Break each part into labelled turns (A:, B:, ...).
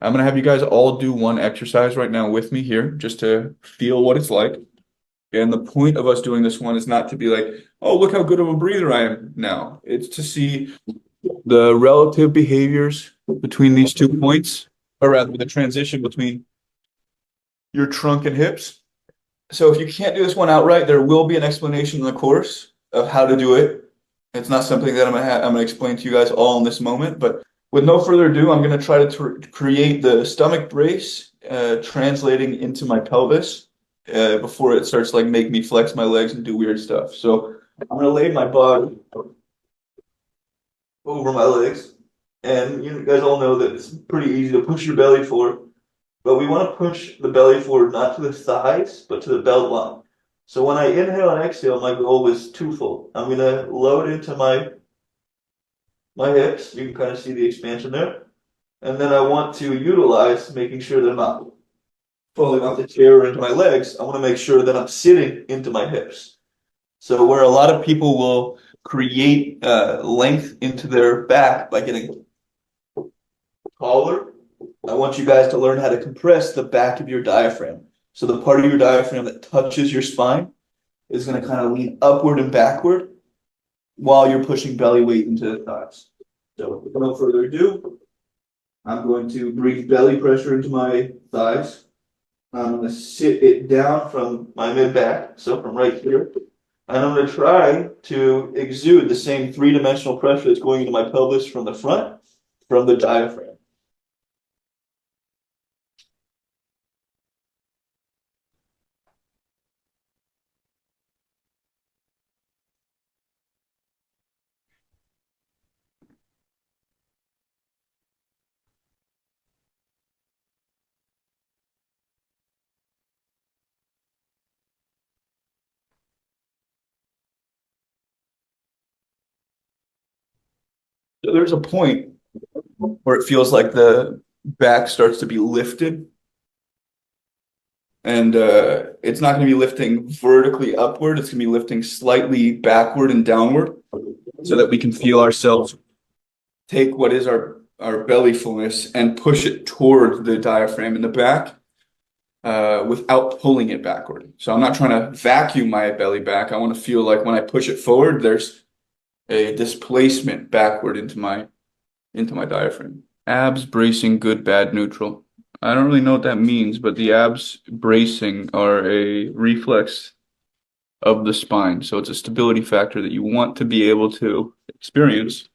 A: I'm gonna have you guys all do one exercise right now with me here, just to feel what it's like. And the point of us doing this one is not to be like, oh, look how good of a breather I am now. It's to see the relative behaviors between these 2 points, or rather the transition between your trunk and hips. So if you can't do this one outright, there will be an explanation in the course of how to do it. It's not something that I'm gonna explain to you guys all in this moment, but with no further ado, I'm gonna try to create the stomach brace, translating into my pelvis, before it starts like make me flex my legs and do weird stuff. So I'm gonna lay my body over my legs, and you guys all know that it's pretty easy to push your belly forward. But we want to push the belly forward, not to the thighs, but to the belt line. So when I inhale and exhale, my goal is twofold. I'm going to load into my hips. You can kind of see the expansion there. And then I want to utilize making sure that I'm not falling off the chair or into my legs. I want to make sure that I'm sitting into my hips. So where a lot of people will create length into their back by getting taller, I want you guys to learn how to compress the back of your diaphragm. So the part of your diaphragm that touches your spine is going to kind of lean upward and backward while you're pushing belly weight into the thighs. So with no further ado, I'm going to breathe belly pressure into my thighs. I'm going to sit it down from my mid-back, so from right here. And I'm going to try to exude the same three-dimensional pressure that's going into my pelvis from the front, from the diaphragm. So there's a point where it feels like the back starts to be lifted, and it's not going to be lifting vertically upward. It's going to be lifting slightly backward and downward so that we can feel ourselves take what is our belly fullness and push it toward the diaphragm in the back, without pulling it backward. So I'm not trying to vacuum my belly back. I want to feel like when I push it forward, there's a displacement backward into my diaphragm. Abs bracing, good, bad, neutral. I don't really know what that means, but the abs bracing are a reflex of the spine. So it's a stability factor that you want to be able to experience.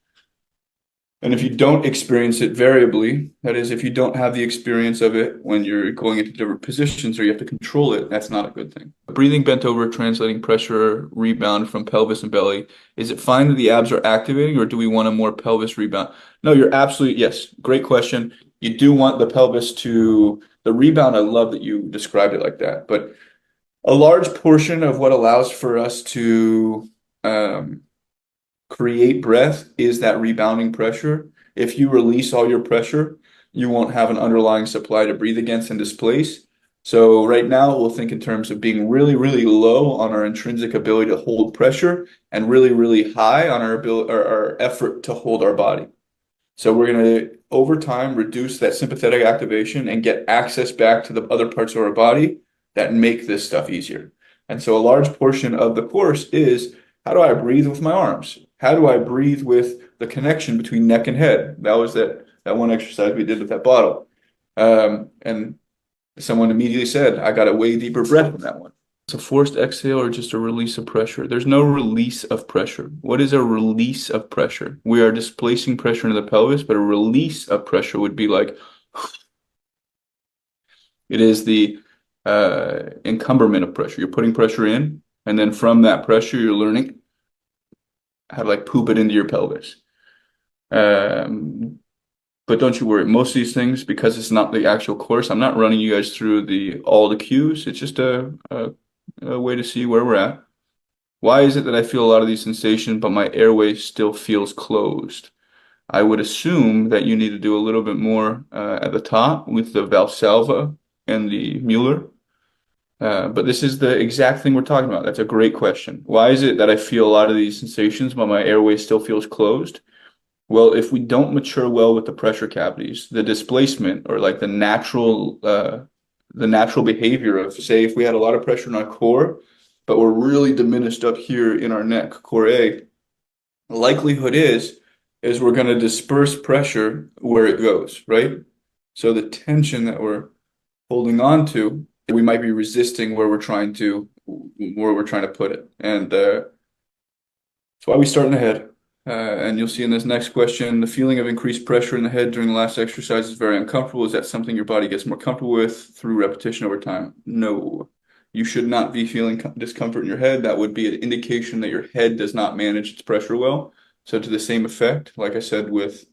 A: And if you don't experience it variably, that is, if you don't have the experience of it when you're going into different positions or you have to control it, that's not a good thing. Breathing bent over, translating pressure rebound from pelvis and belly. Is it fine that the abs are activating, or do we want a more pelvis rebound? No, you're absolutely, yes, great question. You do want the pelvis to, the rebound, I love that you described it like that. But a large portion of what allows for us to create breath is that rebounding pressure. If you release all your pressure, you won't have an underlying supply to breathe against and displace. So right now we'll think in terms of being really, really low on our intrinsic ability to hold pressure and really, really high on our ability or our effort to hold our body. So we're going to, over time, reduce that sympathetic activation and get access back to the other parts of our body that make this stuff easier. And so a large portion of the course is, how do I breathe with my arms? How do I breathe with the connection between neck and head? That was that one exercise we did with that bottle. And someone immediately said, I got a way deeper breath in that one. It's a forced exhale or just a release of pressure? There's no release of pressure. What is a release of pressure? We are displacing pressure into the pelvis, but a release of pressure would be like, it is the encumberment of pressure. You're putting pressure in, and then from that pressure, you're learning how to like poop it into your pelvis. But don't you worry, most of these things, because it's not the actual course, I'm not running you guys through all the cues. It's just a way to see where we're at. Why is it that I feel a lot of these sensations, but my airway still feels closed? I would assume that you need to do a little bit more at the top with the Valsalva and the Mueller. But this is the exact thing we're talking about. That's a great question. Why is it that I feel a lot of these sensations, but my airway still feels closed? Well, if we don't mature well with the pressure cavities, the displacement or like the natural behavior of, say, if we had a lot of pressure in our core, but we're really diminished up here in our neck, core A, the likelihood is we're going to disperse pressure where it goes, right? So the tension that we're holding on to, we might be resisting where we're trying to put it. And that's why we start in the head. And you'll see in this next question, the feeling of increased pressure in the head during the last exercise is very uncomfortable. Is that something your body gets more comfortable with through repetition over time? No. You should not be feeling discomfort in your head. That would be an indication that your head does not manage its pressure well. So to the same effect, like I said, with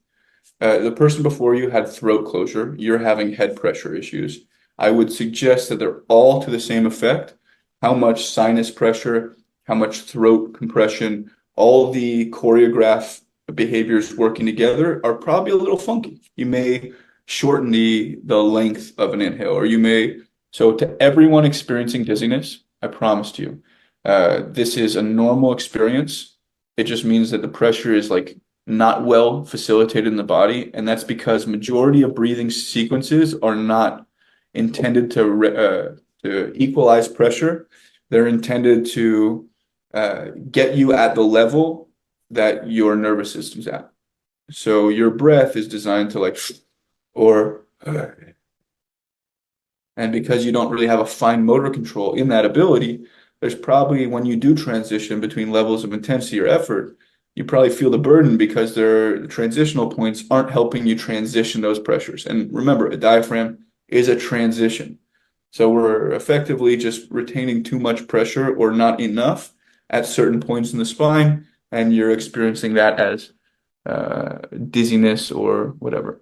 A: the person before you had throat closure, you're having head pressure issues. I would suggest that they're all to the same effect. How much sinus pressure, how much throat compression, all the choreograph behaviors working together are probably a little funky. You may shorten the length of an inhale, or you may. So to everyone experiencing dizziness, I promised you, this is a normal experience. It just means that the pressure is like not well facilitated in the body, and that's because majority of breathing sequences are not intended to equalize pressure. They're intended to get you at the level that your nervous system's at. So your breath is designed to like, or, and because you don't really have a fine motor control in that ability, there's probably when you do transition between levels of intensity or effort, you probably feel the burden because their transitional points aren't helping you transition those pressures. And remember, a diaphragm is a transition. So we're effectively just retaining too much pressure or not enough at certain points in the spine, and you're experiencing that as dizziness or whatever.